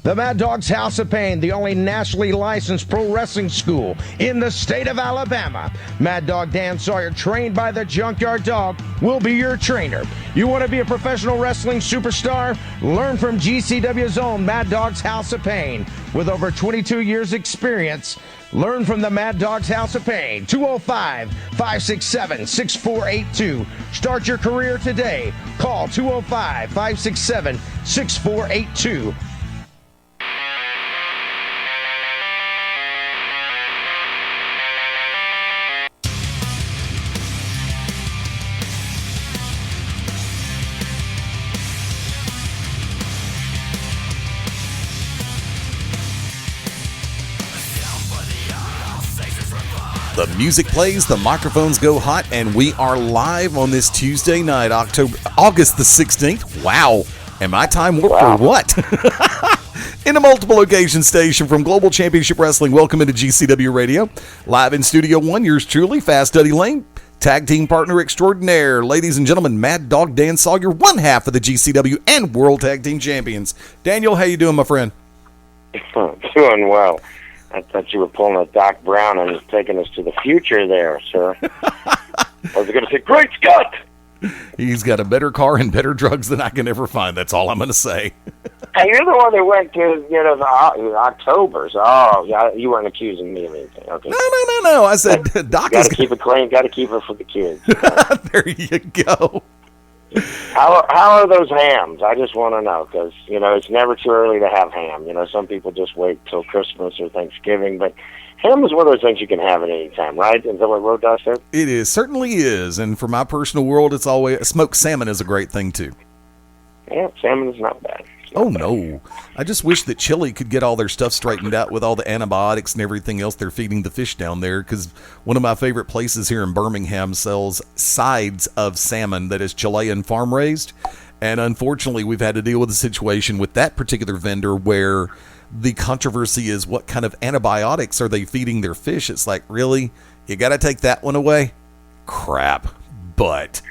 The Mad Dog's House of Pain, the only nationally licensed pro wrestling school in the state of Alabama. Mad Dog Dan Sawyer, trained by the Junkyard Dog, will be your trainer. You want to be a professional wrestling superstar? Learn from GCW's own Mad Dog's House of Pain. With over 22 years experience, learn from the Mad Dog's House of Pain. 205-567-6482. Start your career today. Call 205-567-6482. The music plays, the microphones go hot, and we are live on this Tuesday night, August the 16th. Wow. Am I time warped or what? In a multiple location station from Global Championship Wrestling, welcome into GCW Radio. Live in Studio 1, yours truly, Fast Duddy Lane, tag team partner extraordinaire, ladies and gentlemen, Mad Dog Dan Sawyer, one half of the GCW and World Tag Team Champions. Daniel, how you doing, my friend? Doing well. I thought you were pulling a Doc Brown and taking us to the future there, sir. I was going to say, great Scott! He's got a better car and better drugs than I can ever find. That's all I'm going to say. Hey, you're the one that went to, the October. So, yeah, you weren't accusing me of anything. Okay. No. I said, Doc got to keep it clean. Got to keep it for the kids. There you go. How are those hams? I just want to know because, it's never too early to have ham. Some people just wait till Christmas or Thanksgiving, but ham is one of those things you can have at any time, right? Is that what Road Dog said? It is, certainly is. And for my personal world, it's always smoked salmon is a great thing, too. Yeah, salmon is not bad. No. I just wish that Chile could get all their stuff straightened out with all the antibiotics and everything else they're feeding the fish down there, because one of my favorite places here in Birmingham sells sides of salmon that is Chilean farm raised. And unfortunately, we've had to deal with a situation with that particular vendor where the controversy is what kind of antibiotics are they feeding their fish? It's like, really? You got to take that one away? Crap. But,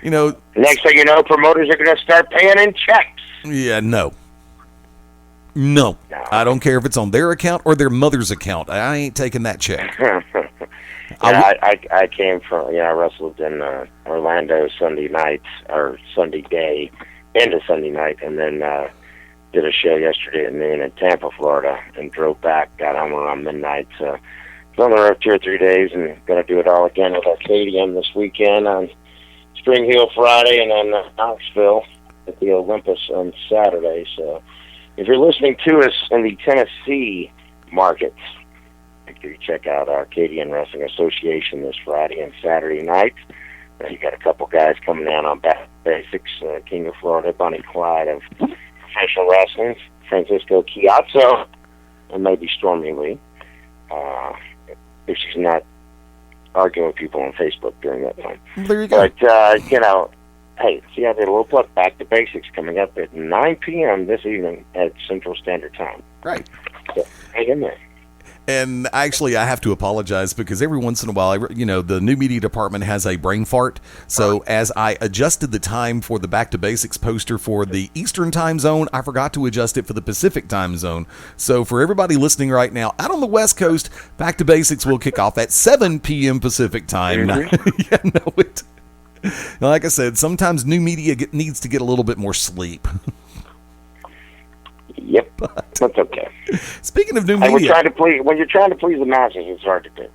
next thing you know, promoters are going to start paying in checks. Yeah, no. I don't care if it's on their account or their mother's account. I ain't taking that check. I came from, I wrestled in Orlando Sunday night, or Sunday day into Sunday night, and then did a show yesterday at noon in Tampa, Florida, and drove back, got home around midnight. So was on the road 2 or 3 days, and going to do it all again with Arcadian this weekend on Spring Hill Friday, and then Knoxville at the Olympus on Saturday. So if you're listening to us in the Tennessee markets, make sure you check out Arcadian Wrestling Association this Friday and Saturday night. You got a couple guys coming down on Back Basics, King of Florida, Bonnie Clyde of professional wrestling, Francisco Chiazzo, and maybe Stormy Lee, if she's not arguing with people on Facebook during that time. There you go. But, hey, see, I did a little plug. Back to Basics coming up at 9 p.m. this evening at Central Standard Time. Right. So, hang in there. And actually, I have to apologize because every once in a while, the new media department has a brain fart. So as I adjusted the time for the Back to Basics poster for the Eastern time zone, I forgot to adjust it for the Pacific time zone. So for everybody listening right now, out on the West Coast, Back to Basics will kick off at 7 p.m. Pacific time. Like I said, sometimes new media needs to get a little bit more sleep. Yep, that's okay. Speaking of new media, when you're trying to please the masses, it's hard to do.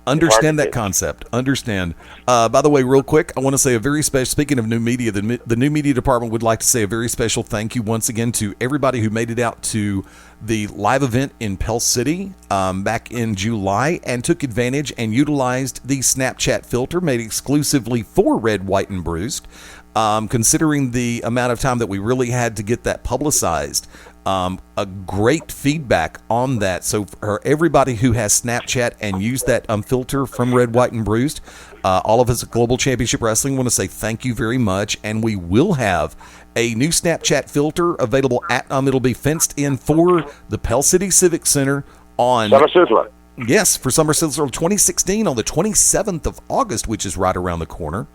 Understand that concept. Understand. By the way, real quick, I want to say a very special. Speaking of new media, the new media department would like to say a very special thank you once again to everybody who made it out to the live event in Pell City back in July and took advantage and utilized the Snapchat filter made exclusively for Red, White, and Bruised. Considering the amount of time that we really had to get that publicized. A great feedback on that. So for everybody who has Snapchat and used that filter from Red, White, and Bruised, all of us at Global Championship Wrestling want to say thank you very much. And we will have a new Snapchat filter available at, it'll be fenced in for the Pell City Civic Center on... Summer Sizzler. Yes, for Summer Sizzler 2016 on the 27th of August, which is right around the corner.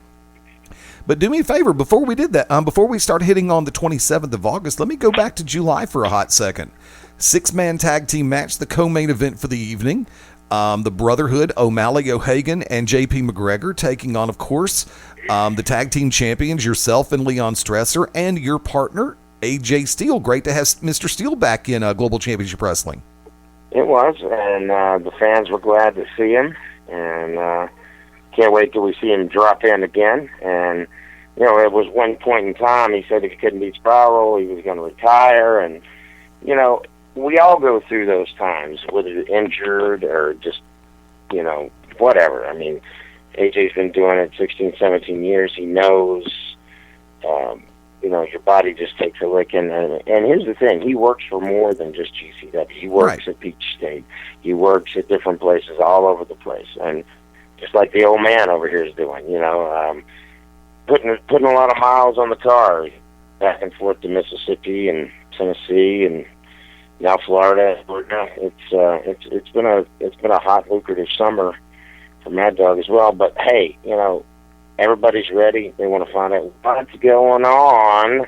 But do me a favor, before we did that, before we start hitting on the 27th of August, let me go back to July for a hot second. 6-man tag team match, the co-main event for the evening. The Brotherhood, O'Malley, O'Hagan, and J.P. McGregor taking on, of course, the tag team champions, yourself and Leon Stresser, and your partner, AJ Steele. Great to have Mr. Steele back in Global Championship Wrestling. It was, and the fans were glad to see him, and can't wait till we see him drop in again. And, you know, it was one point in time he said if he couldn't beat Spiral, he was going to retire, and, you know, we all go through those times, whether you're injured or just, you know, whatever. I mean, AJ's been doing it 16, 17 years. He knows, you know, your body just takes a licking. And here's the thing. He works for more than just GCW. He works at Peach State. He works at different places all over the place. And just like the old man over here is doing, you know, putting a lot of miles on the car back and forth to Mississippi and Tennessee and now Florida. It's been a hot, lucrative summer for Mad Dog as well. But hey, you know, everybody's ready. They want to find out what's going on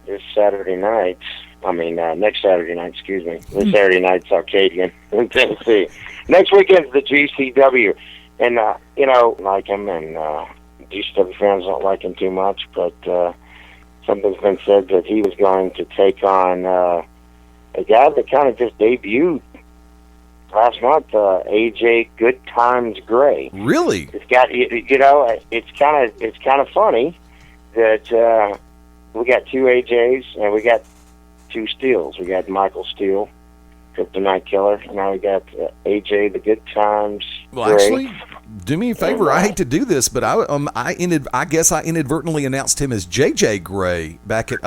this Saturday night. I mean, next Saturday night. Excuse me. This Saturday night's Arcadian in Tennessee. Next weekend's the GCW, and you know, like him, and GCW fans don't like him too much. But something's been said that he was going to take on a guy that kind of just debuted last month, AJ Good Times Gray. Really? It's got, you know, it's kind of funny that we got two AJs and we got two Steels. We got Michael Steele, Kryptonite Killer, and now we got AJ the Good Times Gray. Well, actually, do me a favor. I hate to do this, but I guess I inadvertently announced him as JJ Gray back at.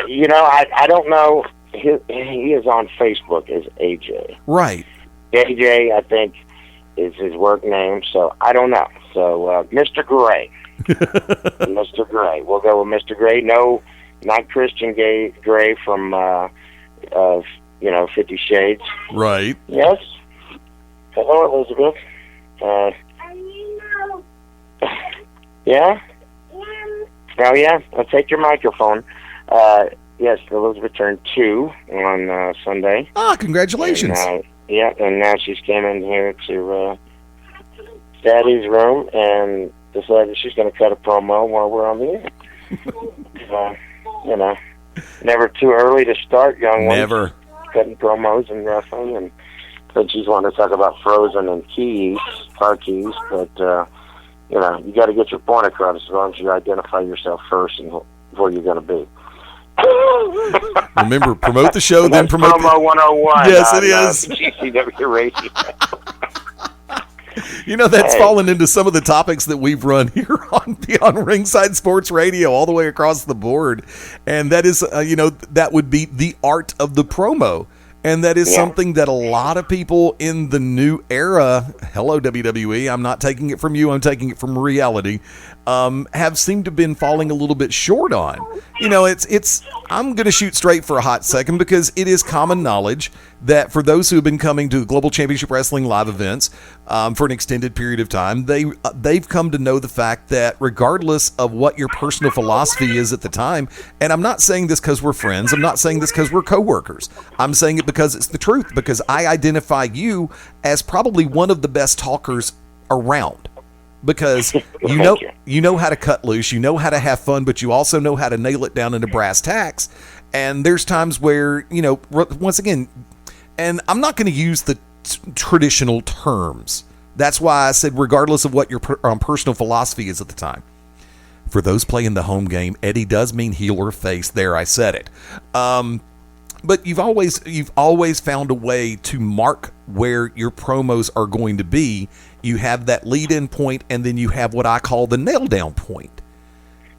You know, I don't know. He is on Facebook as AJ. Right. AJ, I think, is his work name, so I don't know. So, Mr. Gray. Mr. Gray. We'll go with Mr. Gray. No, not Christian Gray from, you know, 50 Shades. Right. Yes? Hello, Elizabeth. Yeah? Oh, yeah? I'll take your microphone. Yes, Elizabeth turned 2 on Sunday. Ah, congratulations. And, yeah, and now she's came in here to Daddy's room and decided she's going to cut a promo while we're on the air. You know, never too early to start, young ones. Never. Cutting promos and wrestling. And said she's wanting to talk about Frozen and keys, car keys. But, you know, you got to get your point across as long as you identify yourself first and where you're going to be. Remember, promote the show, then promote promo 101. Yes, it is. GCW Radio. You know, that's fallen into some of the topics that we've run here on Beyond Ringside Sports Radio all the way across the board. And that is, you know, that would be the art of the promo. And that is something that a lot of people in the new era, hello WWE, I'm not taking it from you, I'm taking it from reality, have seemed to have been falling a little bit short on. You know, I'm going to shoot straight for a hot second because it is common knowledge that for those who have been coming to Global Championship Wrestling live events for an extended period of time, they've come to know the fact that regardless of what your personal philosophy is at the time, and I'm not saying this because we're friends, I'm not saying this because we're coworkers, I'm saying it because it's the truth, because I identify you as probably one of the best talkers around. Because you know how to cut loose, you know how to have fun, but you also know how to nail it down into brass tacks. And there's times where, you know, once again, and I'm not going to use the traditional terms. That's why I said regardless of what your personal philosophy is at the time. For those playing the home game, Eddie does mean heel or face. There, I said it. But you've always found a way to mark where your promos are going to be. You have that lead-in point, and then you have what I call the nail-down point.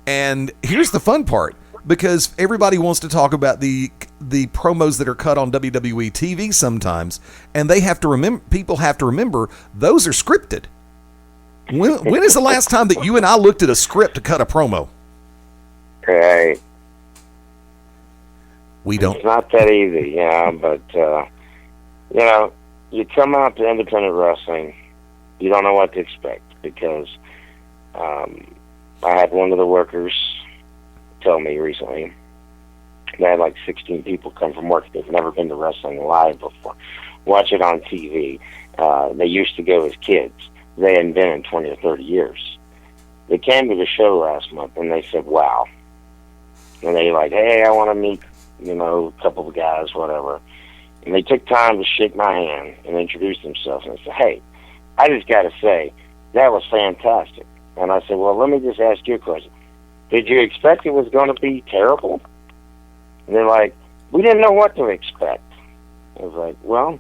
And here's the fun part, because everybody wants to talk about the promos that are cut on WWE TV sometimes, and they have to remember. People have to remember those are scripted. When is the last time that you and I looked at a script to cut a promo? Right. We don't. It's not that easy, yeah, but, you know, you come out to independent wrestling, you don't know what to expect because, I had one of the workers tell me recently they had like 16 people come from work. They've never been to wrestling live before. Watch it on TV. They used to go as kids. They hadn't been in 20 or 30 years. They came to the show last month, and they said, wow. And they like, hey, I want to meet, a couple of guys, whatever. And they took time to shake my hand and introduce themselves. And I said, hey, I just got to say, that was fantastic. And I said, well, let me just ask you a question. Did you expect it was going to be terrible? And they're like, we didn't know what to expect. I was like, well,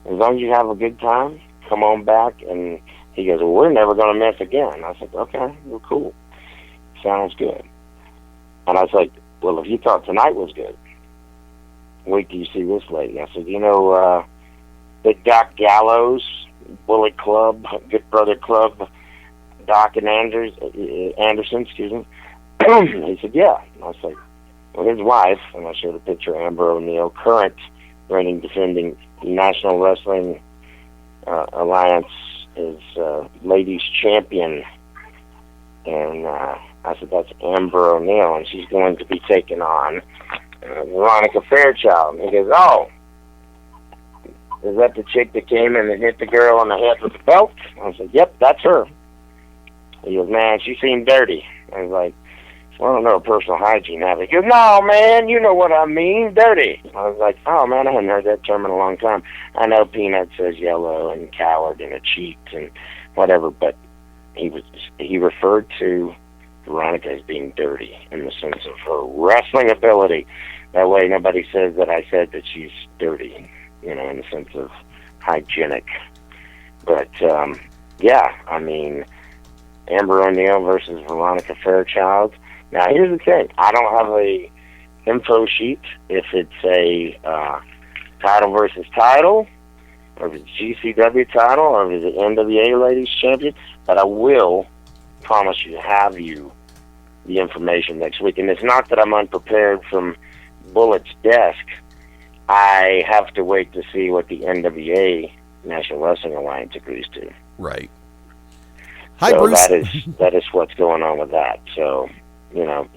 as long as you have a good time, come on back. And he goes, well, we're never going to miss again. I said, okay, well, cool. Sounds good. And I was like, well, if you thought tonight was good, wait till you see this lady. I said, the Doc Gallows, Bullet Club, Good Brother Club, Doc and Anderson, excuse me. He said, yeah. And I was like, well, his wife, and I showed a picture of Amber O'Neal, current reigning, defending National Wrestling Alliance is ladies champion. And I said, that's Amber O'Neal, and she's going to be taking on Veronica Fairchild. And he goes, oh, is that the chick that came in and hit the girl on the head with the belt? I said, yep, that's her. He goes, man, she seemed dirty. I was like, well, I don't know personal hygiene habit. He goes, no, man, you know what I mean, dirty. I was like, oh, man, I hadn't heard that term in a long time. I know Peanut says yellow and coward and a cheat and whatever, but he referred to Veronica as being dirty in the sense of her wrestling ability. That way nobody says that I said that she's dirty, in the sense of hygienic. But, yeah, I mean, Amber O'Neal versus Veronica Fairchild. Now, here's the thing. I don't have a info sheet if it's a title versus title, or if it's GCW title, or if it's an NWA Ladies Champion, but I will promise you to have you the information next week. And it's not that I'm unprepared from Bullet's desk. I have to wait to see what the NWA, National Wrestling Alliance, agrees to. Right. Hi, so Bruce. that is what's going on with that. So,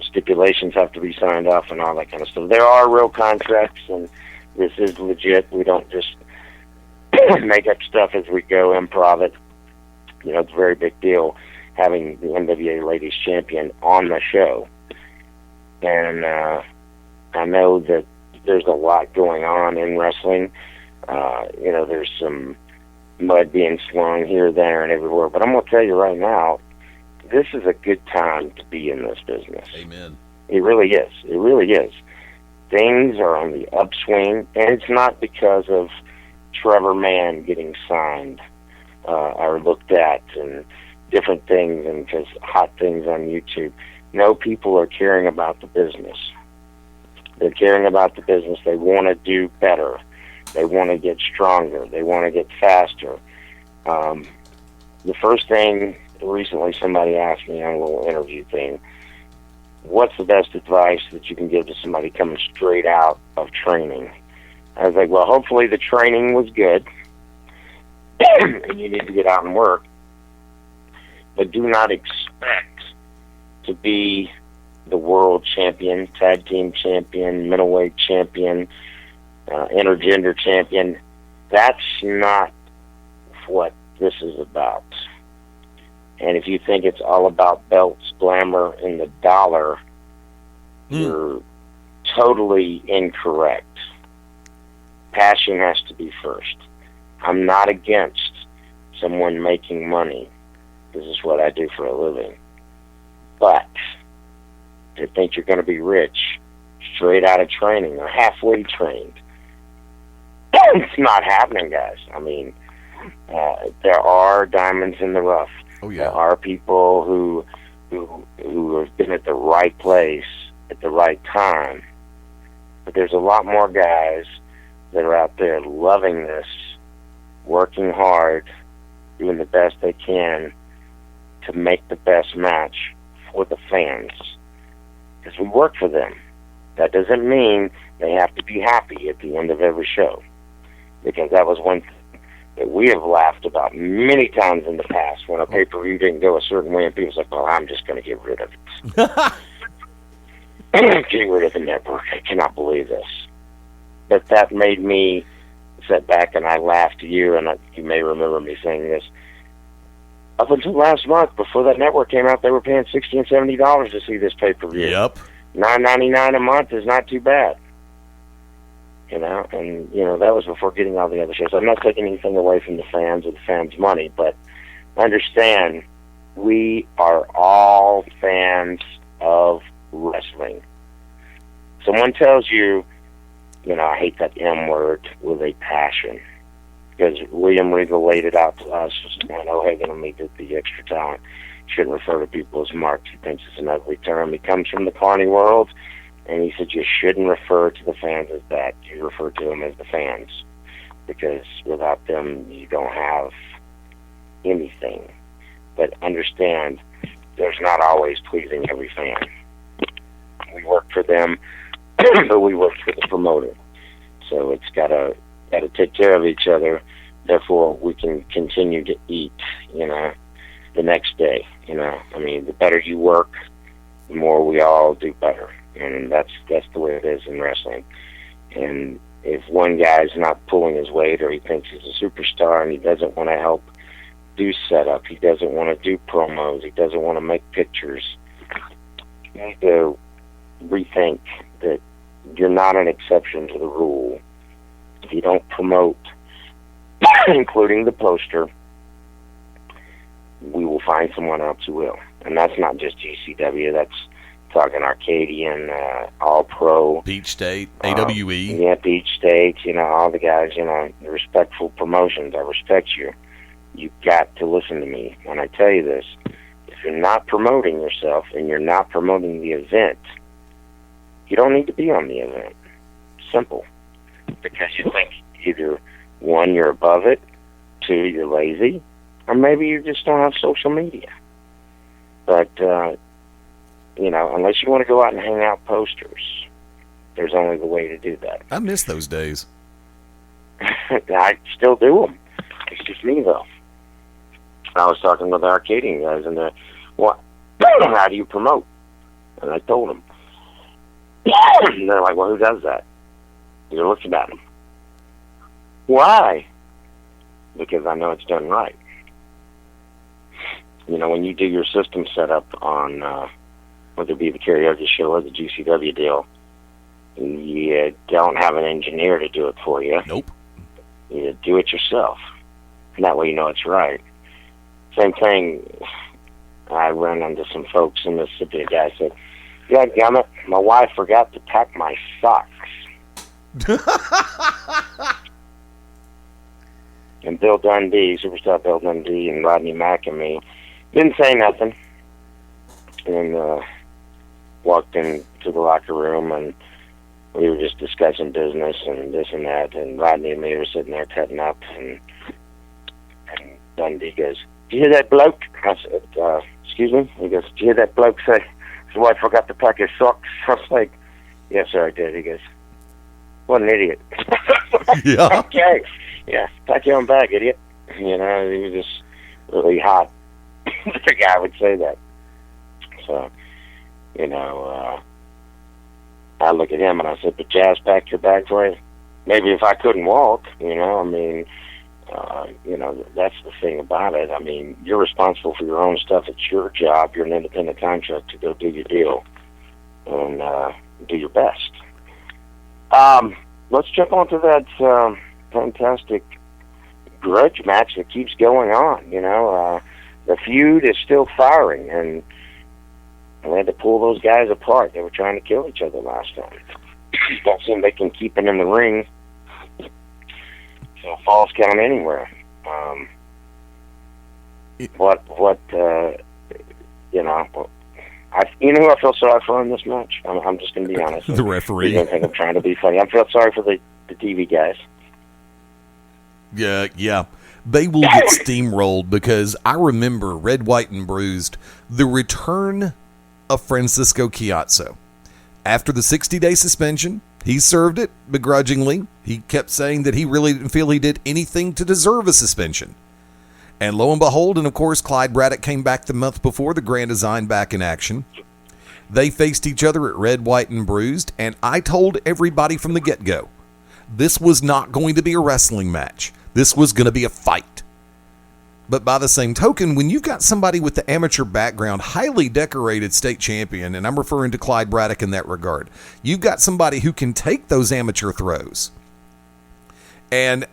stipulations have to be signed off and all that kind of stuff. There are real contracts, and this is legit. We don't just make up stuff as we go, improv it. It's a very big deal having the NWA Ladies Champion on the show. And I know that there's a lot going on in wrestling. There's some mud being slung here, there, and everywhere. But I'm going to tell you right now, this is a good time to be in this business. Amen. It really is. It really is. Things are on the upswing, and it's not because of Trevor Mann getting signed or looked at and different things and because hot things on YouTube. No, people are caring about the business. They're caring about the business. They want to do better. They want to get stronger. They want to get faster. The first thing, recently somebody asked me on a little interview thing, what's the best advice that you can give to somebody coming straight out of training? I was like, well, hopefully the training was good, and you need to get out and work, but do not expect to be the world champion, tag team champion, middleweight champion, intergender champion. That's not what this is about. And if you think it's all about belts, glamour, and the dollar, you're totally incorrect. Passion has to be first. I'm not against someone making money. This is what I do for a living. But to think you're going to be rich straight out of training or halfway trained, it's not happening, guys. I mean, there are diamonds in the rough. Oh, yeah. There are people who have been at the right place at the right time. But there's a lot more guys that are out there loving this, working hard, doing the best they can to make the best match for the fans. Because we work for them. That doesn't mean they have to be happy at the end of every show. Because that was one thing that we have laughed about many times in the past when a pay-per-view didn't go a certain way and people's like, well, I'm just going to get rid of it. Getting rid of the network. I cannot believe this. But that made me sit back and I laughed at you, and you may remember me saying this. Up until last month, before that network came out, they were paying $60 and $70 to see this pay-per-view. Yep. $9.99 a month is not too bad. And that was before getting all the other shows. I'm not taking anything away from the fans or the fans' money, but understand, we are all fans of wrestling. Someone tells you, I hate that M word, with a passion. Because William Regal laid it out to us, and O'Hagan and me did the extra talent. Shouldn't refer to people as marks. He thinks it's an ugly term. He comes from the Carney world, and he said you shouldn't refer to the fans as that. You refer to them as the fans. Because without them, you don't have anything. But understand, there's not always pleasing every fan. We work for them, but we work for the promoter. So it's got to take care of each other. Therefore, we can continue to eat, the next day. The better you work, the more we all do better. And that's the way it is in wrestling. And if one guy's not pulling his weight, or he thinks he's a superstar and he doesn't want to help do setup, he doesn't want to do promos, he doesn't want to make pictures, you need to rethink that you're not an exception to the rule. If you don't promote, including the poster, we will find someone else who will. And that's not just GCW, that's talking Arcadian, All Pro, Beach State, AWE. Yeah, Beach State, all the guys, the respectful promotions. I respect you. You've got to listen to me when I tell you this. If you're not promoting yourself and you're not promoting the event, you don't need to be on the event. Simple. Because you think either, one, you're above it, two, you're lazy, or maybe you just don't have social media. But, unless you want to go out and hang out posters, there's only the way to do that. I miss those days. I still do them. It's just me, though. I was talking with the Arcadian guys, and they're, how do you promote? And I told them. And they're like, well, who does that? You're looking at them. Why? Because I know it's done right. When you do your system setup on, whether it be the karaoke show or the GCW deal, you don't have an engineer to do it for you. Nope. You do it yourself. And that way you know it's right. Same thing, I ran into some folks in Mississippi. A guy said, God damn it, my wife forgot to pack my socks. And Bill Dundee, Superstar Bill Dundee, and Rodney Mack and me didn't say nothing. And walked into the locker room, and we were just discussing business and this and that. And Rodney and me were sitting there cutting up, and Dundee goes, did you hear that bloke? I said, excuse me? He goes, did you hear that bloke say his wife forgot to pack his socks? I was like, yes, sir, I did. He goes, what an idiot. Yeah. Okay. Yeah, pack your own bag, idiot. He was just really hot. The guy would say that. So, I look at him and I said, but Jazz packed your bag for you? Maybe if I couldn't walk, that's the thing about it. You're responsible for your own stuff. It's your job. You're an independent contractor to go do your deal and do your best. Let's jump onto that fantastic grudge match that keeps going on. The feud is still firing, and we had to pull those guys apart. They were trying to kill each other last time. Don't seem they can keep it in the ring. So falls count anywhere. Who I feel sorry for in this match? I'm just going to be honest. The referee. You're going to think I'm trying to be funny. I feel sorry for the TV guys. Yeah. They will get steamrolled because I remember Red, White, and Bruised, the return of Francisco Chiazzo After the 60-day suspension, he served it begrudgingly. He kept saying that he really didn't feel he did anything to deserve a suspension. And lo and behold, and of course, Clyde Braddock came back the month before, the Grand Design back in action. They faced each other at Red, White, and Bruised, and I told everybody from the get-go, this was not going to be a wrestling match. This was going to be a fight. But by the same token, when you've got somebody with the amateur background, highly decorated state champion, and I'm referring to Clyde Braddock in that regard, you've got somebody who can take those amateur throws. And,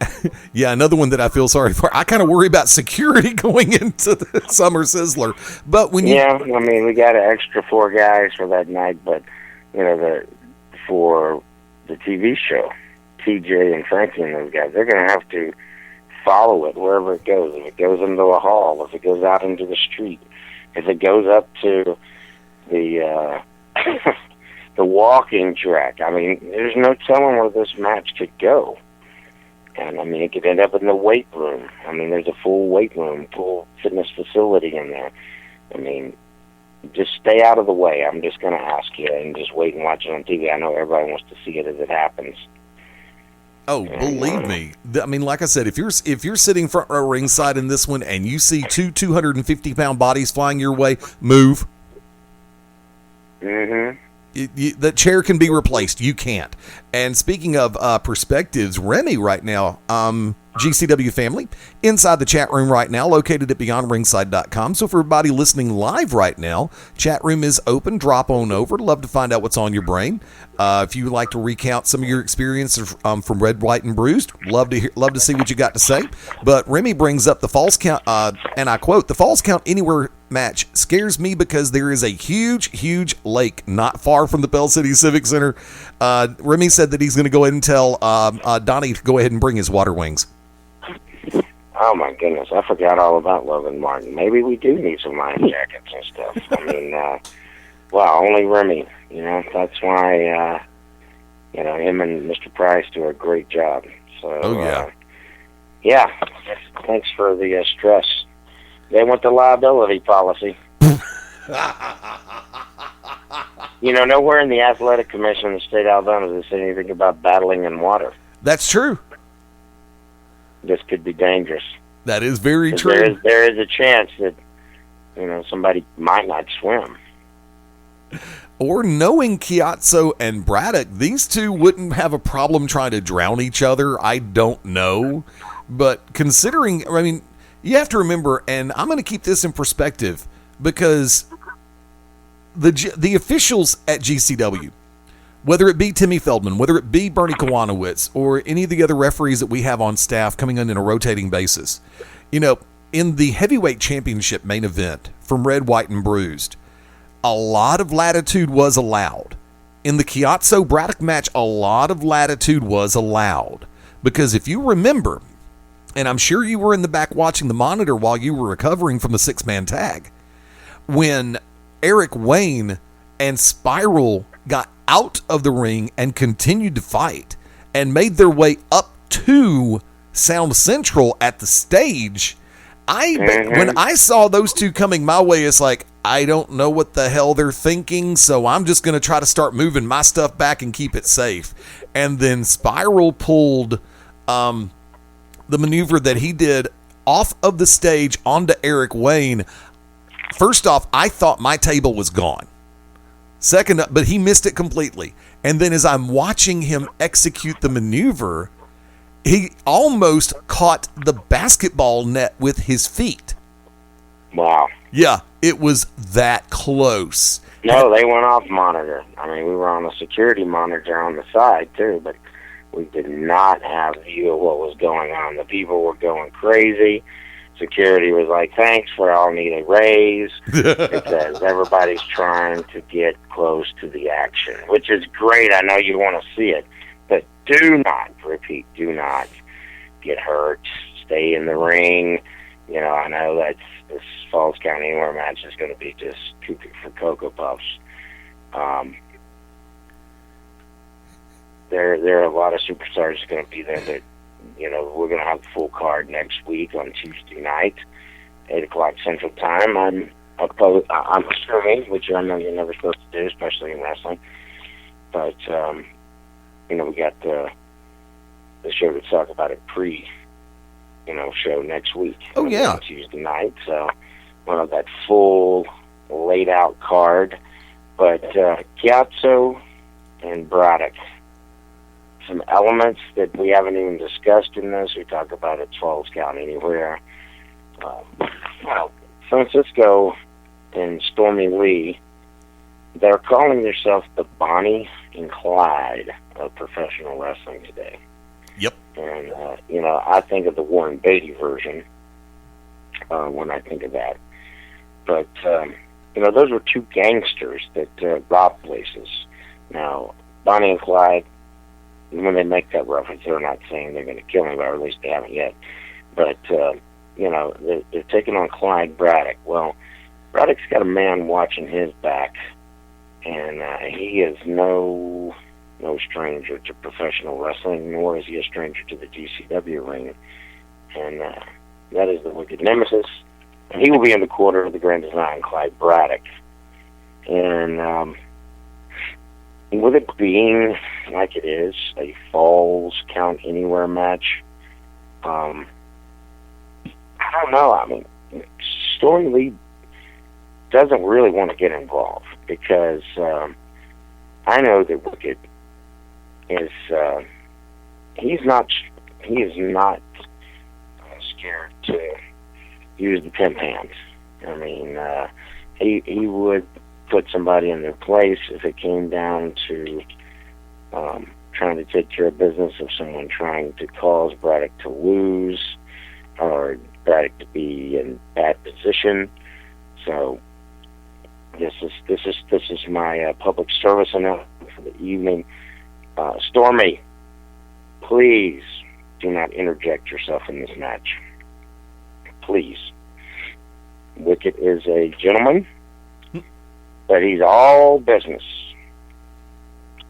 yeah, another one that I feel sorry for. I kind of worry about security going into the Summer Sizzler. But when Yeah, I mean, we got an extra 4 guys for that night, but, for the TV show, TJ and Frankie and those guys, they're going to have to follow it wherever it goes. If it goes into a hall, if it goes out into the street, if it goes up to the the walking track. I mean, there's no telling where this match could go. And, I mean, it could end up in the weight room. I mean, there's a full weight room, full fitness facility in there. I mean, just stay out of the way. I'm just going to ask you, and just wait and watch it on TV. I know everybody wants to see it as it happens. Oh, believe me. I mean, like I said, if you're sitting front row ringside in this one and you see 250-pound bodies flying your way, move. Mm-hmm. The chair can be replaced. You can't. And speaking of perspectives, Remy right now, GCW family, inside the chat room right now, located at beyondringside.com. So for everybody listening live right now, chat room is open. Drop on over. Love to find out what's on your brain. If you would like to recount some of your experiences from Red, White, and Bruised, love to see what you got to say. But Remy brings up the falls count, and I quote, "The falls count anywhere match scares me because there is a huge lake not far from the Bell City Civic Center." Remy said that he's going to go ahead and tell Donnie to go ahead and bring his water wings. Oh, my goodness. I forgot all about Logan Martin. Maybe we do need some life jackets and stuff. I mean, well, only Remy. That's why, him and Mr. Price do a great job. So, oh, yeah. Yeah. Thanks for the stress. They want the liability policy. Nowhere in the Athletic Commission of the state of Alabama does it say anything about battling in water. That's true. This could be dangerous. That is very true. There is a chance that, somebody might not swim. Or knowing Chiazzo and Braddock, these two wouldn't have a problem trying to drown each other. I don't know. But considering, I mean, you have to remember, and I'm going to keep this in perspective, because the officials at GCW, whether it be Timmy Feldman, whether it be Bernie Kowanowitz, or any of the other referees that we have on staff coming in a rotating basis, in the heavyweight championship main event from Red, White, and Bruised, a lot of latitude was allowed. In the Chiazzo Braddock match, a lot of latitude was allowed. Because if you remember, and I'm sure you were in the back watching the monitor while you were recovering from the 6-man tag, when Eric Wayne and Spiral got out of the ring and continued to fight and made their way up to Sound Central at the stage, when I saw those two coming my way, it's like, I don't know what the hell they're thinking, so I'm just going to try to start moving my stuff back and keep it safe. And then Spiral pulled the maneuver that he did off of the stage onto Eric Wayne. First off, I thought my table was gone. Second, but he missed it completely. And then as I'm watching him execute the maneuver, he almost caught the basketball net with his feet. Wow. Yeah, it was that close. No, they went off monitor. I mean, we were on a security monitor on the side, too, but we did not have view of what was going on. The people were going crazy. Security was like, thanks, we all need a raise, because everybody's trying to get close to the action, which is great. I know you want to see it, but do not get hurt. Stay in the ring. I know that this Falls County Anywhere match is going to be just cuckoo for Cocoa Puffs. There are a lot of superstars going to be there that, we're going to have a full card next week on Tuesday night, 8 o'clock Central Time. I'm assuming, which I know you're never supposed to do, especially in wrestling, But we got the show to talk about it show next week. Oh, yeah. Tuesday night. So we'll have that full laid out card. But Chiazzo and Braddock, some elements that we haven't even discussed in this. We talk about it 12 Count Anywhere. Francisco and Stormy Lee, they're calling themselves the Bonnie and Clyde of professional wrestling today. Yep. And, I think of the Warren Beatty version when I think of that. But, those were two gangsters that robbed places. Now, Bonnie and Clyde, when they make that reference, they're not saying they're going to kill him, or at least they haven't yet. But, they're taking on Clyde Braddock. Well, Braddock's got a man watching his back, and he is no stranger to professional wrestling, nor is he a stranger to the GCW ring. And that is the Wicked Nemesis. And he will be in the quarter of the Grand Design, Clyde Braddock. And with it being like it is, a Falls Count Anywhere match, I don't know. I mean, Stormy Lee doesn't really want to get involved because I know that Wicked is he is not scared to use the pimp hands. I mean, he would put somebody in their place if it came down to trying to take care of business of someone trying to cause Braddock to lose or Braddock to be in bad position. So this is my public service announcement for the evening. Stormy, please do not interject yourself in this match. Please. Wicked is a gentleman, but he's all business.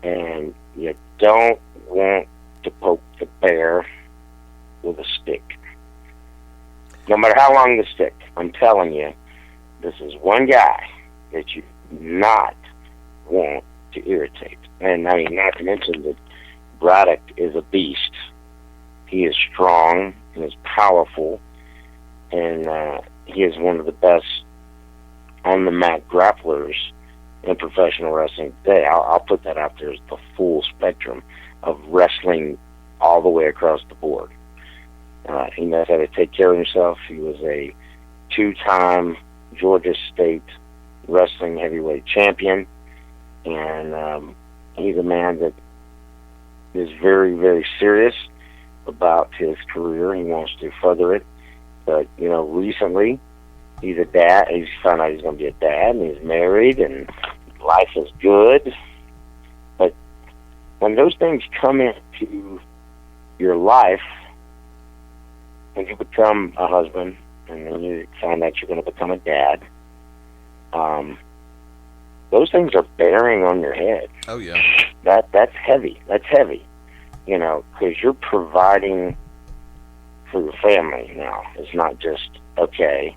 And you don't want to poke the bear with a stick. No matter how long the stick, I'm telling you, this is one guy that you do not want to irritate. And I mean, not to mention that Braddock is a beast. He is strong, he is powerful, and he is one of the best on-the-mat grapplers in professional wrestling today. I'll put that out there as the full spectrum of wrestling all the way across the board. He knows how to take care of himself. He was a two-time Georgia State wrestling heavyweight champion, and he's a man that is very, very serious about his career. He wants to further it. But, recently, he's a dad. He's found out he's going to be a dad, and he's married, and life is good. But when those things come into your life, when you become a husband, and then you find out you're going to become a dad, those things are bearing on your head. Oh, yeah. That's heavy. That's heavy, because you're providing for your family now. It's not just, okay,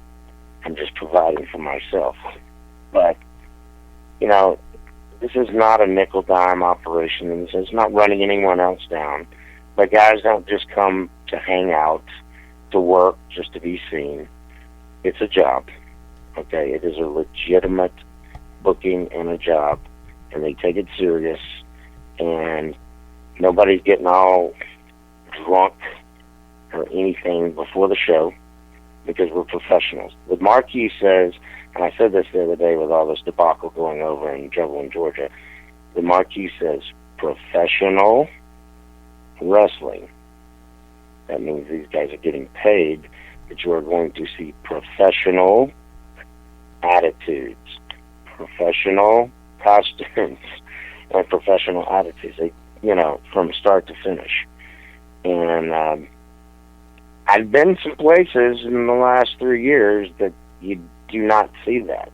I'm just providing for myself. But, this is not a nickel-dime operation. This is not running anyone else down. But guys don't just come to hang out, to work, just to be seen. It's a job, okay? It is a legitimate booking and a job, and they take it serious, and nobody's getting all drunk or anything before the show because we're professionals. The marquee says, and I said this the other day with all this debacle going over in Trouble in Georgia, the marquee says professional wrestling. That means these guys are getting paid, but you are going to see professional attitudes, professional costumes, and professional attitudes, from start to finish. And I've been some places in the last 3 years that you do not see that.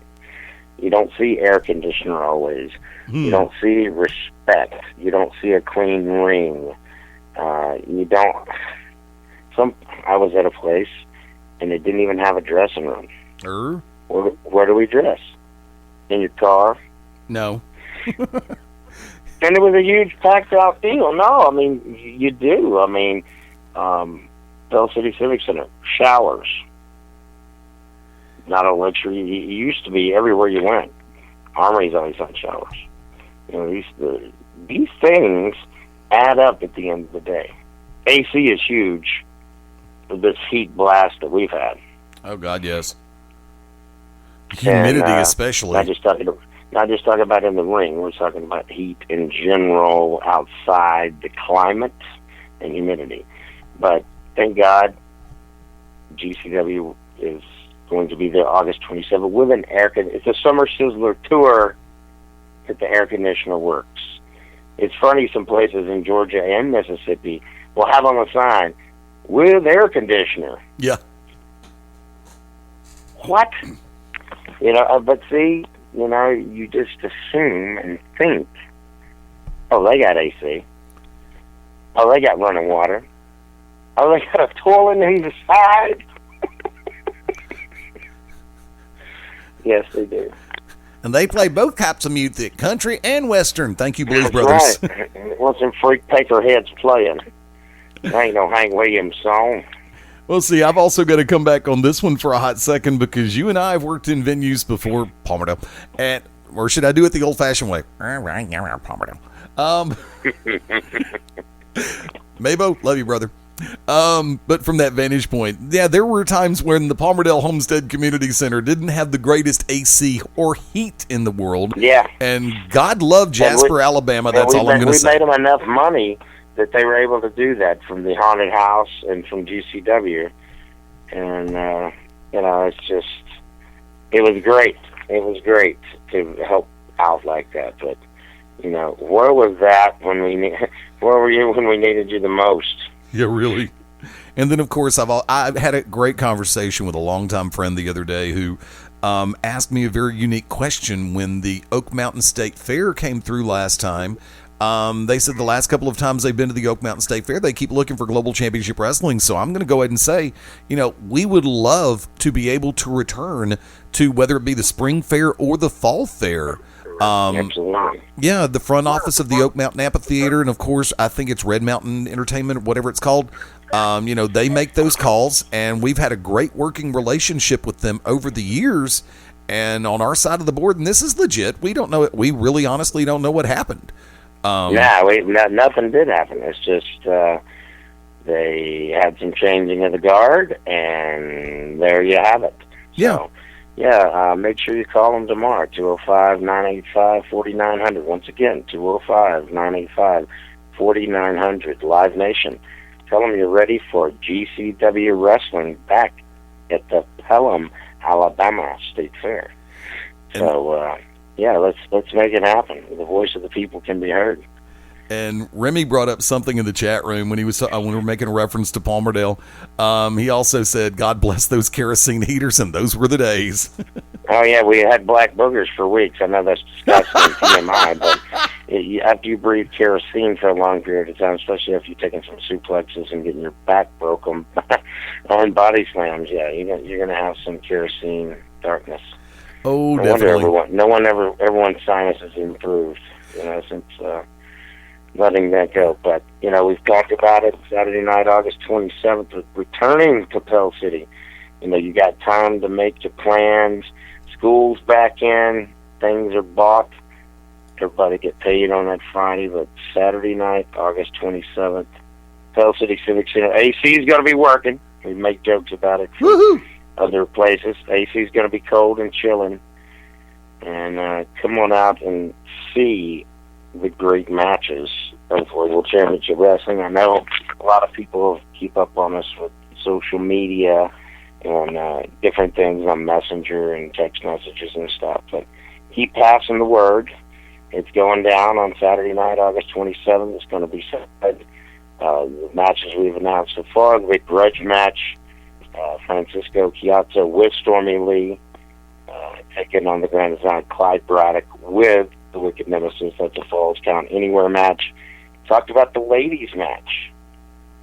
You don't see air conditioner always. You don't see respect. You don't see a clean ring. You don't... I was at a place, and they didn't even have a dressing room. Where do we dress? In your car? No. And it was a huge packed out deal. No, I mean, you do. I mean, Bell City Civic Center, showers. Not a luxury. It used to be everywhere you went. Armory's always had showers. You know, these things add up at the end of the day. AC is huge with this heat blast that we've had. Oh, God, yes. Humidity, and, especially. Not just talking about in the ring. We're talking about heat in general outside, the climate and humidity. But thank God, GCW is going to be there August 27th with an it's a Summer Sizzler tour that the air conditioner works. It's funny, some places in Georgia and Mississippi will have on the sign, with air conditioner. Yeah. What? You know, but see, you know, you just assume and think, oh, they got AC. Oh, they got running water. Oh, they got a toilet in the side. Yes, they do. And they play both types of music, country and western. Thank you, Blues That's Brothers. Right. Want some freak paper heads playing. There ain't no Hank Williams song. Well, see, I've also got to come back on this one for a hot second because you and I have worked in venues before, Palmerdale. Or should I do it the old-fashioned way? Palmerdale. Mabo, love you, brother. But from that vantage point, yeah, there were times when the Palmerdale Homestead Community Center didn't have the greatest AC or heat in the world. Yeah. And God love Jasper, Alabama. That's all I'm going to say. We made them enough money that they were able to do that from the Haunted House and from GCW. And, you know, it's just, it was great. It was great to help out like that. But, you know, where was that when where were you when we needed you the most? Yeah, really. And then, of course, I've had a great conversation with a longtime friend the other day who asked me a very unique question when the Oak Mountain State Fair came through last time. They said the last couple of times they've been to the Oak Mountain State Fair, they keep looking for Global Championship Wrestling. So I'm going to go ahead and say, you know, we would love to be able to return to whether it be the spring fair or the fall fair. Absolutely. Yeah, the front office of the Oak Mountain Amphitheater, and of course, I think it's Red Mountain Entertainment, whatever it's called. You know, they make those calls, and we've had a great working relationship with them over the years. And on our side of the board, and this is legit, we don't know it. We really, honestly, don't know what happened. Nothing did happen. It's just they had some changing of the guard, and there you have it. So, make sure you call them tomorrow, 205-985-4900. Once again, 205-985-4900. Live Nation. Tell them you're ready for GCW Wrestling back at the Pelham, Alabama State Fair. So, let's make it happen. The voice of the people can be heard. And Remy brought up something in the chat room when when we were making a reference to Palmerdale. He also said, "God bless those kerosene heaters," and those were the days. Oh yeah, we had black boogers for weeks. I know that's disgusting TMI, but after you breathe kerosene for a long period of time, especially if you're taking some suplexes and getting your back broken on body slams, you're gonna have some kerosene darkness. Oh, definitely. Everyone's sinuses improved, since letting that go. But, we've talked about it. Saturday night, August 27th, returning to Pell City. You got time to make your plans. School's back in. Things are bought. Everybody get paid on that Friday. But Saturday night, August 27th, Pell City Civic Center. AC's going to be working. We make jokes about it. Woohoo! Other places. AC's going to be cold and chilling. And come on out and see the great matches of World Championship Wrestling. I know a lot of people keep up on us with social media and different things on Messenger and text messages and stuff, but keep passing the word. It's going down on Saturday night, August 27th. It's going to be said. The matches we've announced so far, the big grudge match, Francisco Chiazza with Stormy Lee, taking on the Grand Design Clyde Braddock with the Wicked Nemesis. That's a Falls Count Anywhere match. Talked about the ladies match.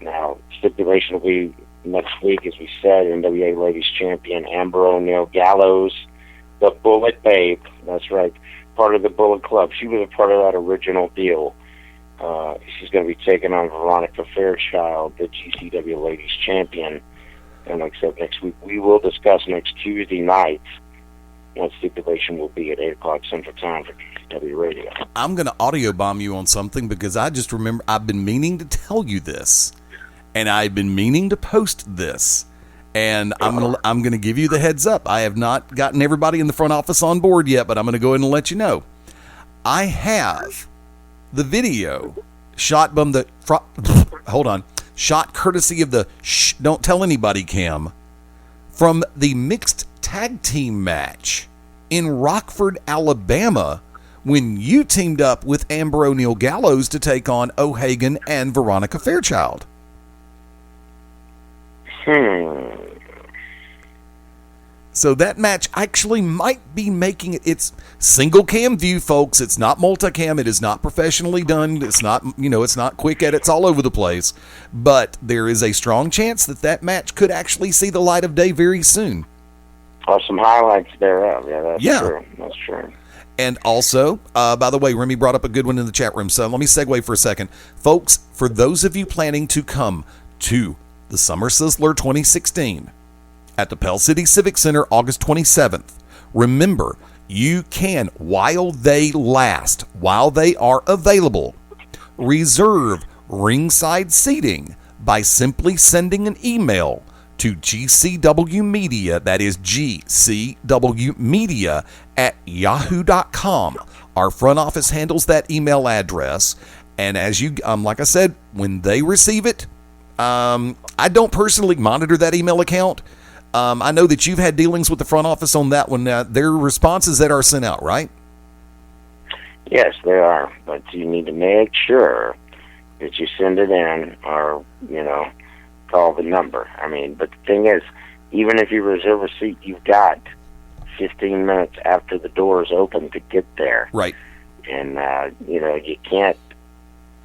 Now, stipulation will be next week, as we said, NWA Ladies Champion Amber O'Neil Gallows, the Bullet Babe. That's right. part of the Bullet Club. She was a part of that original deal. She's going to be taking on Veronica Fairchild, the GCW Ladies Champion. And like I said, next week we will discuss next Tuesday night what stipulation will be at 8 o'clock Central Time for GCW Radio. I'm going to audio bomb you on something because I just remember I've been meaning to tell you this, and I've been meaning to post this, and I'm gonna give you the heads up. I have not gotten everybody in the front office on board yet, but I'm going to go ahead and let you know. I have the video shot from the shot courtesy of the don't tell anybody cam from the mixed tag team match in Rockford, Alabama, when you teamed up with Amber O'Neal Gallows to take on O'Hagan and Veronica Fairchild. So that match actually might be making it. It's single cam view, folks. It's not multicam. It is not professionally done. It's not, it's not quick edits all over the place. But there is a strong chance that that match could actually see the light of day very soon. Or some highlights thereof. Yeah, that's true. That's true. And also, by the way, Remy brought up a good one in the chat room. So let me segue for a second. Folks, for those of you planning to come to the Summer Sizzler 2016 at the Pell City Civic Center August 27th, remember, you can, while they last, while they are available, reserve ringside seating by simply sending an email to GCW Media, that is GCW Media at yahoo.com. Our front office handles that email address, and as you, like I said, when they receive it, I don't personally monitor that email account. I know that you've had dealings with the front office on that one. Their responses that are sent out, right? Yes, they are. But you need to make sure that you send it in or, call the number. But the thing is, even if you reserve a seat, you've got 15 minutes after the doors open to get there. Right. And, you can't,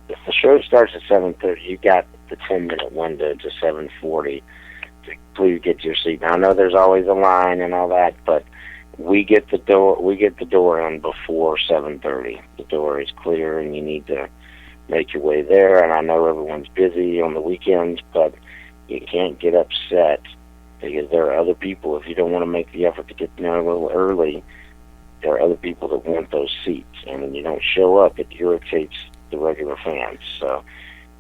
if the show starts at 7:30, you got the 10-minute window to 7:40 to please get your seat. Now, I know there's always a line and all that, but we get the door in before 7:30. The door is clear, and you need to make your way there. And I know everyone's busy on the weekends, but you can't get upset because there are other people. If you don't want to make the effort to get there a little early, there are other people that want those seats, and when you don't show up, it irritates the regular fans. So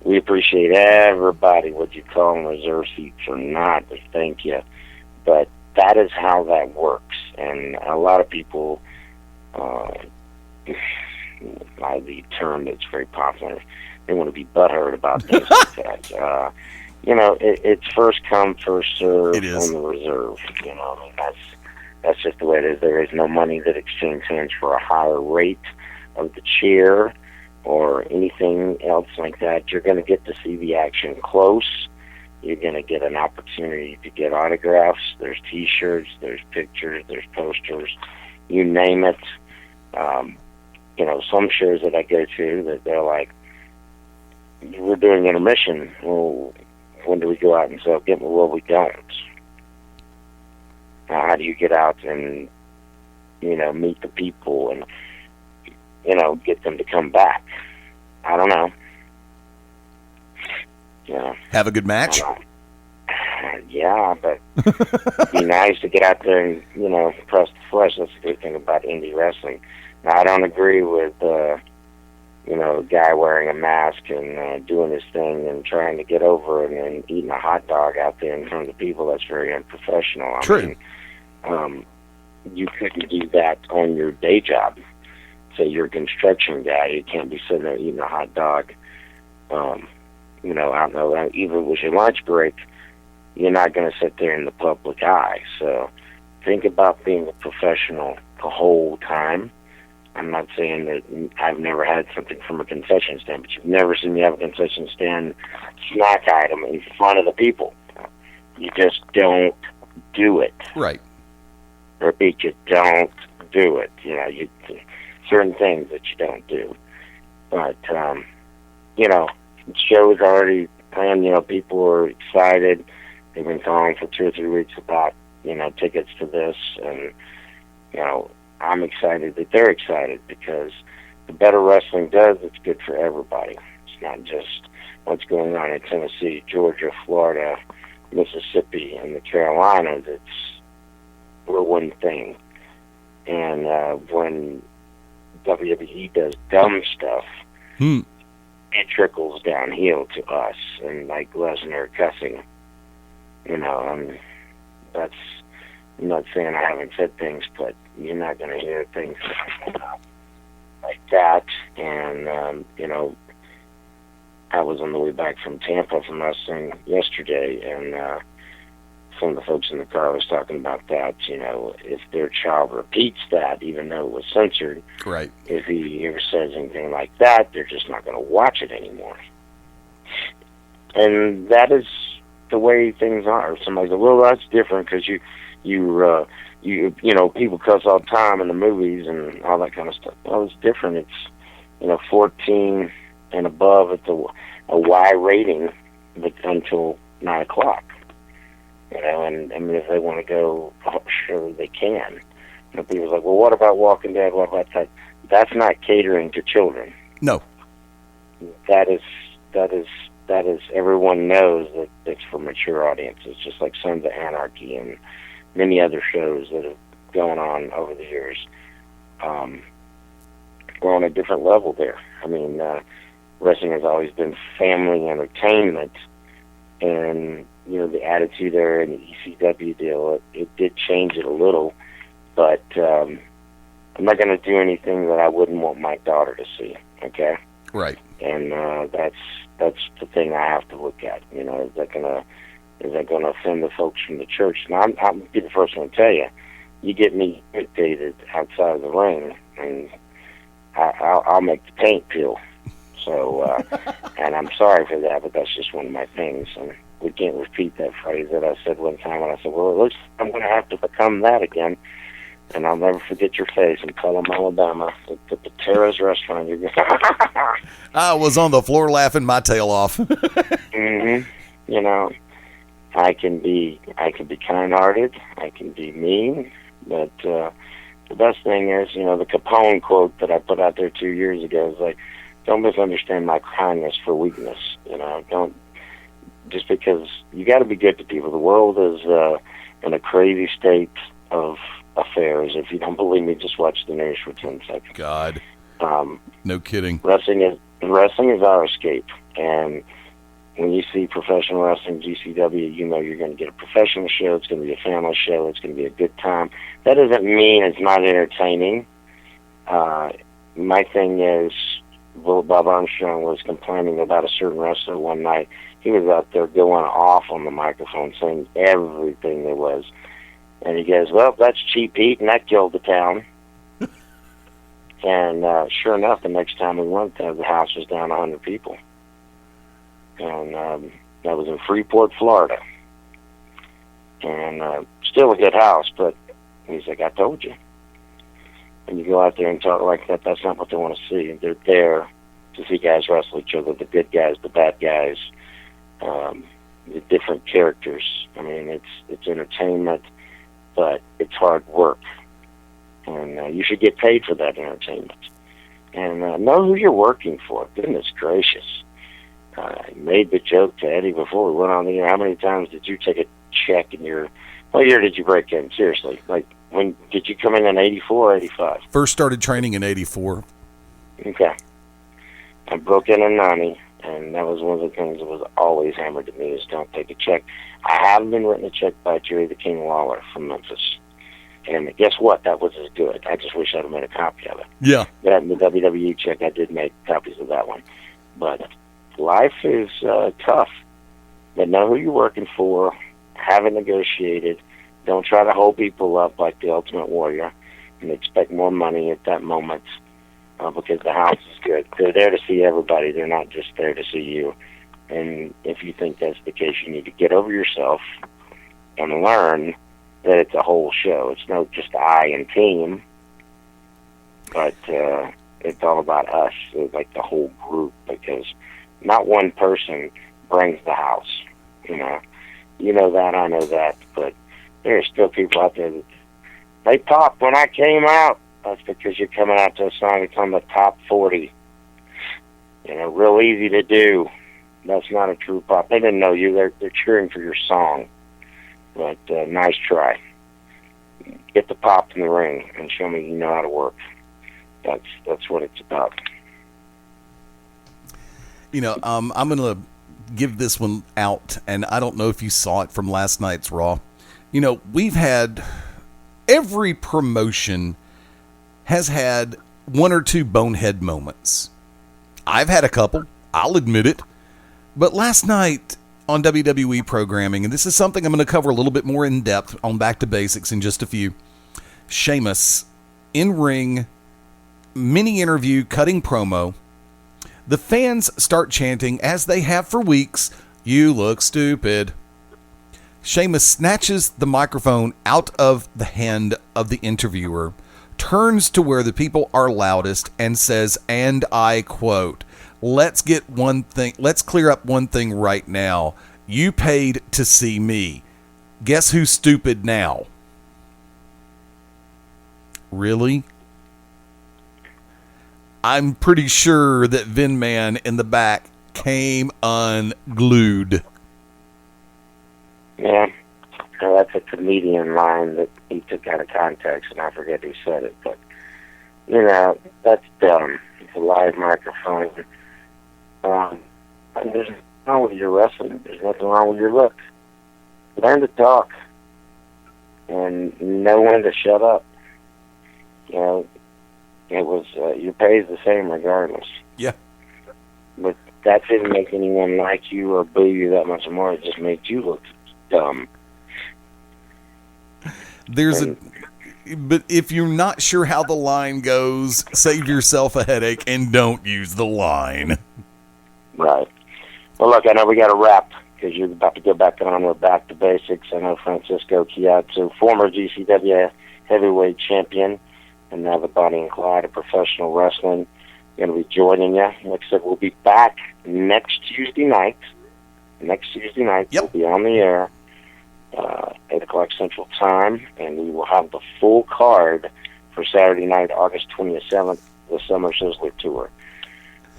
we appreciate everybody, whether you call them reserve seats or not. We thank you. But that is how that works. And a lot of people, by the term that's very popular, they want to be butthurt about things like that. It's first come, first serve on the reserve. That's just the way it is. There is no money that exchanges hands for a higher rate of the chair or anything else like that. You're going to get to see the action close. You're going to get an opportunity to get autographs. There's T-shirts, there's pictures, there's posters, you name it. Some shows that I go to that they're like, we're doing intermission. Well, when do we go out and sell? Well, we don't. Now, how do you get out and, meet the people and, get them to come back? I don't know. Have a good match? Yeah, but it'd be nice to get out there and, press the flesh. That's the good thing about indie wrestling. Now, I don't agree with, a guy wearing a mask and doing his thing and trying to get over and then eating a hot dog out there in front of the people. That's very unprofessional. True. You couldn't do that on your day job. Say you're a construction guy, you can't be sitting there eating a hot dog, out in the, even if it was your lunch break, you're not going to sit there in the public eye. So think about being a professional the whole time. I'm not saying that I've never had something from a concession stand, but you've never seen me have a concession stand snack item in front of the people. You just don't do it. Right. Repeat, you don't do it. Certain things that you don't do. But, the show is already planned. People are excited. They've been calling for 2 or 3 weeks about, tickets to this. And, I'm excited that they're excited, because the better wrestling does, it's good for everybody. It's not just what's going on in Tennessee, Georgia, Florida, Mississippi, and the Carolinas. We're one thing. And when WWE does dumb stuff, it trickles downhill to us. And like Lesnar cussing, I'm not saying I haven't said things, but you're not going to hear things like that. And, I was on the way back from Tampa from wrestling yesterday, and some of the folks in the car was talking about that. If their child repeats that, even though it was censored, right? If he ever says anything like that, they're just not going to watch it anymore. And that is the way things are. Somebody goes, well, that's different because people cuss all the time in the movies and all that kind of stuff. Well, it's different. It's 14 and above at a Y rating, but until 9 o'clock. And I mean, if they want to go, sure they can. People's like, well, what about Walking Dead? What about that? That's not catering to children. No. That is. Everyone knows that it's for mature audiences, just like Sons of Anarchy and many other shows that have gone on over the years. We're on a different level there. I mean, wrestling has always been family entertainment, and the Attitude Era and the ECW deal, it did change it a little, but I'm not going to do anything that I wouldn't want my daughter to see. Okay. Right. And that's the thing I have to look at. Is that gonna offend the folks from the church? Now, I'll be the first one to tell you, you get me irritated outside of the ring, and I'll make the paint peel. So, and I'm sorry for that, but that's just one of my things. And we can't repeat that phrase that I said one time when I said, well, it looks like I'm going to have to become that again. And I'll never forget your face in Pelham, Alabama, at the Patera's restaurant. You're I was on the floor laughing my tail off. I can be kind-hearted, I can be mean, but the best thing is, the Capone quote that I put out there 2 years ago is like, don't misunderstand my kindness for weakness. Don't, just because you got to be good to people. The world is in a crazy state of affairs. If you don't believe me, just watch the news for 10 seconds. God, no kidding. Wrestling is our escape, and when you see professional wrestling, GCW, you're going to get a professional show. It's going to be a family show. It's going to be a good time. That doesn't mean it's not entertaining. My thing is, Bob Armstrong was complaining about a certain wrestler one night. He was out there going off on the microphone, saying everything there was. And he goes, well, that's cheap heat, and that killed the town. And sure enough, the next time we went there, the house was down 100 people. And that was in Freeport, Florida. And still a good house, but he's like, I told you. And you go out there and talk like that, that's not what they want to see. They're there to see guys wrestle each other, the good guys, the bad guys, the different characters. I mean, it's entertainment, but it's hard work. And you should get paid for that entertainment. And know who you're working for. Goodness gracious. I made the joke to Eddie before we went on the air. How many times did you take a check in what year did you break in? Seriously. Like, when did you come in 84 or 85? First started training in 84. Okay. I broke in 90, and that was one of the things that was always hammered to me is don't take a check. I have been written a check by Jerry the King Lawler from Memphis. And guess what? That was as good. I just wish I'd have made a copy of it. Yeah. That and the WWE check, I did make copies of that one. But life is tough. But know who you're working for. Have it negotiated. Don't try to hold people up like the Ultimate Warrior and expect more money at that moment because the house is good. They're there to see everybody. They're not just there to see you. And if you think that's the case, you need to get over yourself and learn that it's a whole show. It's not just I and team, but it's all about us, it's like the whole group, because not one person brings the house. You know that, I know that, but there are still people out there that they popped when I came out. That's because you're coming out to a song that's on the top 40. Real easy to do. That's not a true pop. They didn't know you. They're cheering for your song. But nice try. Get the pop in the ring and show me you know how to work. That's what it's about. I'm going to give this one out, and I don't know if you saw it from last night's Raw. We've had every promotion has had one or two bonehead moments. I've had a couple, I'll admit it. But last night on WWE programming, and this is something I'm going to cover a little bit more in depth on Back to Basics in just a few, Sheamus, in-ring, mini-interview, cutting promo. The fans start chanting, as they have for weeks, "You look stupid." Sheamus snatches the microphone out of the hand of the interviewer, turns to where the people are loudest, and says, and I quote, let's clear up one thing right now. You paid to see me. Guess who's stupid now? Really? I'm pretty sure that Vin Man in the back came unglued. Yeah. Well, that's a comedian line that he took out of context, and I forget who said it. But, that's dumb. It's a live microphone. And there's nothing wrong with your wrestling. There's nothing wrong with your look. Learn to talk. And know when to shut up. It was, your pay is the same regardless. Yeah. But that didn't make anyone like you or boo you that much more. It just made you look dumb. But if you're not sure how the line goes, save yourself a headache and don't use the line. Right. Well, look, I know we got to wrap because you're about to go back on. We're back to basics. I know Francisco Chiazzo, former GCW heavyweight champion, and now the Bonnie and Clyde of professional wrestling, going to be joining you. Like I said, we'll be back next Tuesday night. Yep. We'll be on the air. 8 o'clock Central Time, and we will have the full card for Saturday night, August 27th, the Summer Sizzler Tour.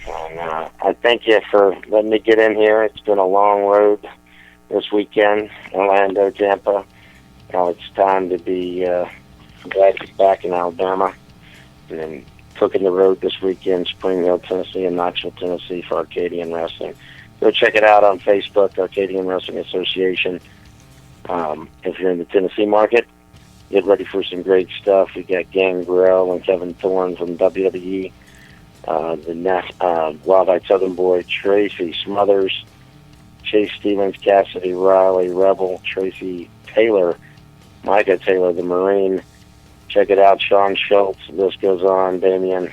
And I thank you for letting me get in here. It's been a long road this weekend, Orlando, Tampa. Now it's time to be glad to be back in Alabama. And then cooking the road this weekend, Spring Hill, Tennessee, and Knoxville, Tennessee for Arcadian Wrestling. Go check it out on Facebook, Arcadian Wrestling Association. If you're in the Tennessee market, get ready for some great stuff. We got Gangrel and Kevin Thorne from WWE. The Wild-Eyed Southern Boy, Tracy Smothers, Chase Stevens, Cassidy Riley, Rebel, Tracy Taylor, Micah Taylor, the Marine. Check it out, Sean Schultz. The list goes on. Damian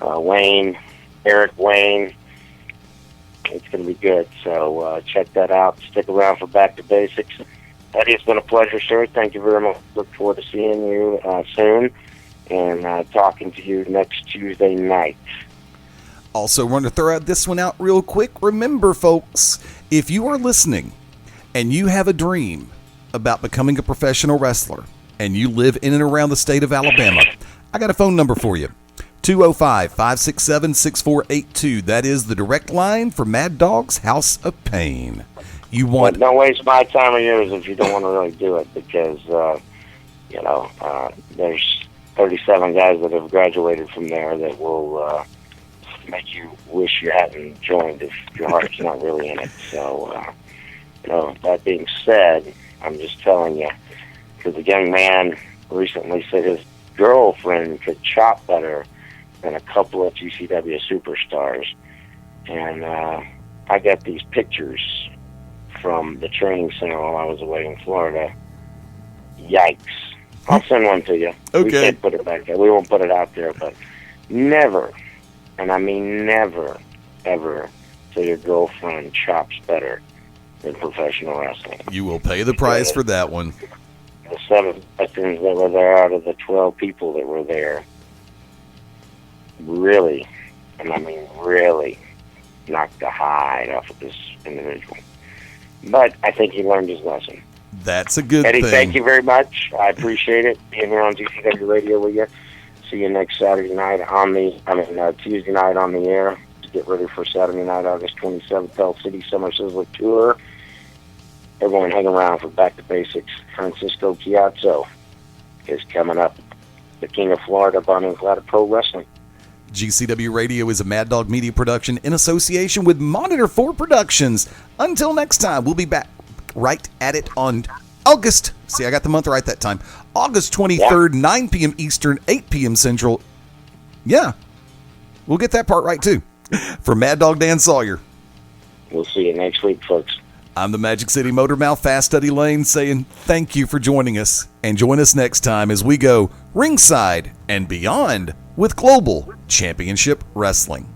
Wayne, Eric Wayne. It's going to be good. So check that out. Stick around for Back to Basics. Eddie, it's been a pleasure, sir. Thank you very much. Look forward to seeing you soon and talking to you next Tuesday night. Also, want to throw this one out real quick. Remember, folks, if you are listening and you have a dream about becoming a professional wrestler and you live in and around the state of Alabama, I got a phone number for you. 205-567-6482. That is the direct line for Mad Dog's House of Pain. Don't waste my time or yours if you don't want to really do it, because there's 37 guys that have graduated from there that will make you wish you hadn't joined if your heart's not really in it. So, that being said, I'm just telling you, because a young man recently said his girlfriend could chop better than a couple of GCW superstars. And I got these pictures from the training center while I was away in Florida. Yikes. I'll send one to you. Okay. We can't put it back there. We won't put it out there, but never, and I mean never, ever say your girlfriend chops better than professional wrestling. You will pay the price for that one. The 7 veterans that were there out of the 12 people that were there really, and I mean really, knocked the hide off of this individual. But I think he learned his lesson. That's a good Eddie, thing. thank you very much. I appreciate it being here on GCW Radio with you. see you next Saturday night Tuesday night on the air to get ready for Saturday night, August 27th, Bell City Summer Sizzler Tour. Everyone hang around for Back to Basics. Francisco Chiazzo is coming up, the King of Florida, Bonnie and Clyde of Pro Wrestling. GCW Radio is a Mad Dog Media production in association with Monitor 4 Productions. Until next time, we'll be back right at it on August. See, I got the month right that time. August 23rd, 9 p.m. Eastern, 8 p.m. Central. Yeah, we'll get that part right, too. For Mad Dog Dan Sawyer. We'll see you next week, folks. I'm the Magic City Motor Mouth Fast Study Lane saying thank you for joining us. And join us next time as we go ringside and beyond with Global Championship Wrestling.